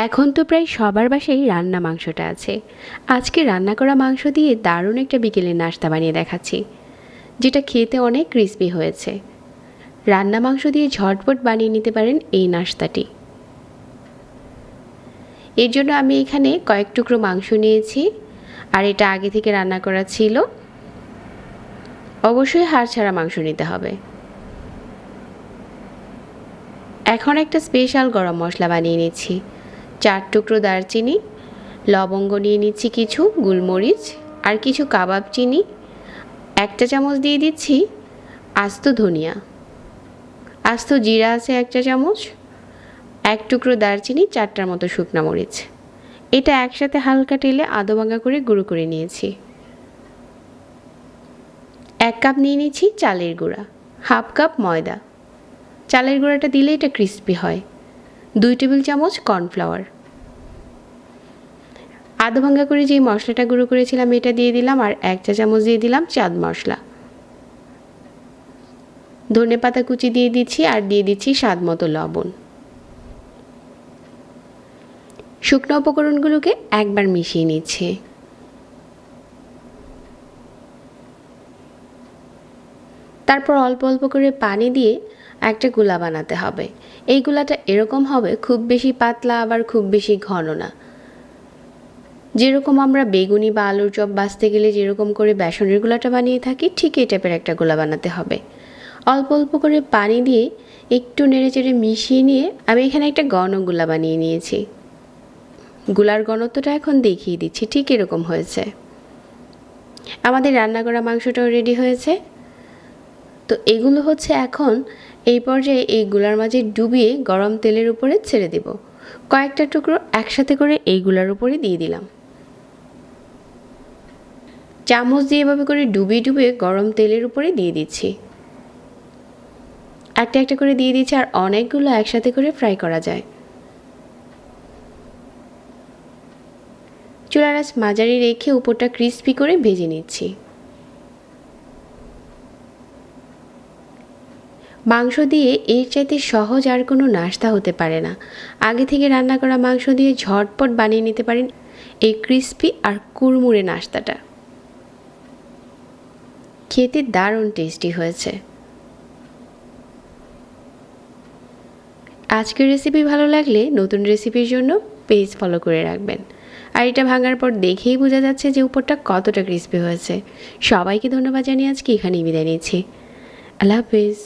এখন তো প্রায় সবার বাসায় রান্না মাংসটা আছে। আজকে রান্না করা মাংস দিয়ে দারুণ একটা বিকেলের নাস্তা বানিয়ে দেখাচ্ছি, যেটা খেতে অনেক ক্রিস্পি হয়েছে। রান্না মাংস দিয়ে ঝটপট বানিয়ে নিতে পারেন এই নাস্তাটি। এর জন্য আমি এখানে কয়েক টুকরো মাংস নিয়েছি, আর এটা আগে থেকে রান্না করা ছিল। অবশ্যই হাড় ছাড়া মাংস নিতে হবে। এখন একটা স্পেশাল গরম মশলা বানিয়ে নিচ্ছি। 4 টুকরো দারচিনি, লবঙ্গ নিয়ে নিচ্ছি কিছু, গোলমরিচ আর কিছু কাবাব চিনি। 1 চা চামচ দিয়ে দিচ্ছি আস্ত ধনিয়া, আস্ত জিরা আছে 1 চা চামচ, 1 টুকরো দারচিনি, 4টার মতো শুকনা মরিচ। এটা একসাথে হালকা তেলে আধা ভাঙা করে গুঁড়ো করে নিয়েছি। 1 কাপ নিয়ে নিচ্ছি চালের গুঁড়া, হাফ কাপ ময়দা। চালের গুঁড়াটা দিলে এটা ক্রিস্পি হয়। 2 টেবিল চামচ কর্নফ্লাওয়ার। আধা ভাঙা করে যে মশলাটা গুঁড়ো করেছিলাম এটা দিয়ে দিলাম, আর 1 চা চামচ দিয়ে দিলাম চাঁদ মশলা। ধনেপাতা কুচি দিয়ে দিচ্ছি, আর দিয়ে দিচ্ছি স্বাদ মতো লবণ। শুকনো উপকরণগুলোকে একবার মিশিয়ে নিচ্ছি। তারপর অল্প অল্প করে পানি দিয়ে একটা গোলা বানাতে হবে। এই গোলাটা এরকম হবে, খুব বেশি পাতলা আবার খুব বেশি ঘন না। যেরকম আমরা বেগুনি বা আলুর চপ ভাজতে গেলে যেরকম করে বেসনের গোলাটা বানিয়ে থাকি, ঠিক এই টাইপের একটা গোলা বানাতে হবে। অল্প অল্প করে পানি দিয়ে একটু নেড়েচেড়ে মিশিয়ে নিয়ে আমি এখানে একটা ঘন গোলা বানিয়ে নিয়েছি। গোলার ঘনত্বটা এখন দেখিয়ে দিচ্ছি, ঠিক এরকম হয়েছে। আমাদের রান্না করা মাংসটাও রেডি হয়েছে। তো এগুলো হচ্ছে এখন এই পর্যায়ে এই গোলার মাঝে ডুবিয়ে গরম তেলের উপরে ছেড়ে দেব। কয়েকটা টুকরো একসাথে করে এই গোলার উপরে দিয়ে দিলাম। চামচ দিয়ে এভাবে করে ডুবিয়ে ডুবিয়ে গরম তেলের উপরে দিয়ে দিচ্ছি। একটা একটা করে দিয়ে দিচ্ছি, আর অনেকগুলো একসাথে করে ফ্রাই করা যায়। চুলার আঁচ মাঝারি রেখে উপরটা ক্রিস্পি করে ভেজে নিচ্ছি। মাংস দিয়ে এর চাইতে সহজ আর কোনো নাস্তা হতে পারে না। আগে থেকে রান্না করা মাংস দিয়ে ঝটপট বানিয়ে নিতে পারেন এই ক্রিস্পি আর কুড়মুড়ে নাস্তাটা। খেতে দারুণ টেস্টি হয়েছে। আজকের রেসিপি ভালো লাগলে নতুন রেসিপির জন্য পেজ ফলো করে রাখবেন। আর এটা ভাঙার পর দেখেই বোঝা যাচ্ছে যে উপরটা কতটা ক্রিস্পি হয়েছে। সবাইকে ধন্যবাদ জানিয়ে আজকে এখানেই বিদায় নিচ্ছি। আল্লাহ হাফেজ।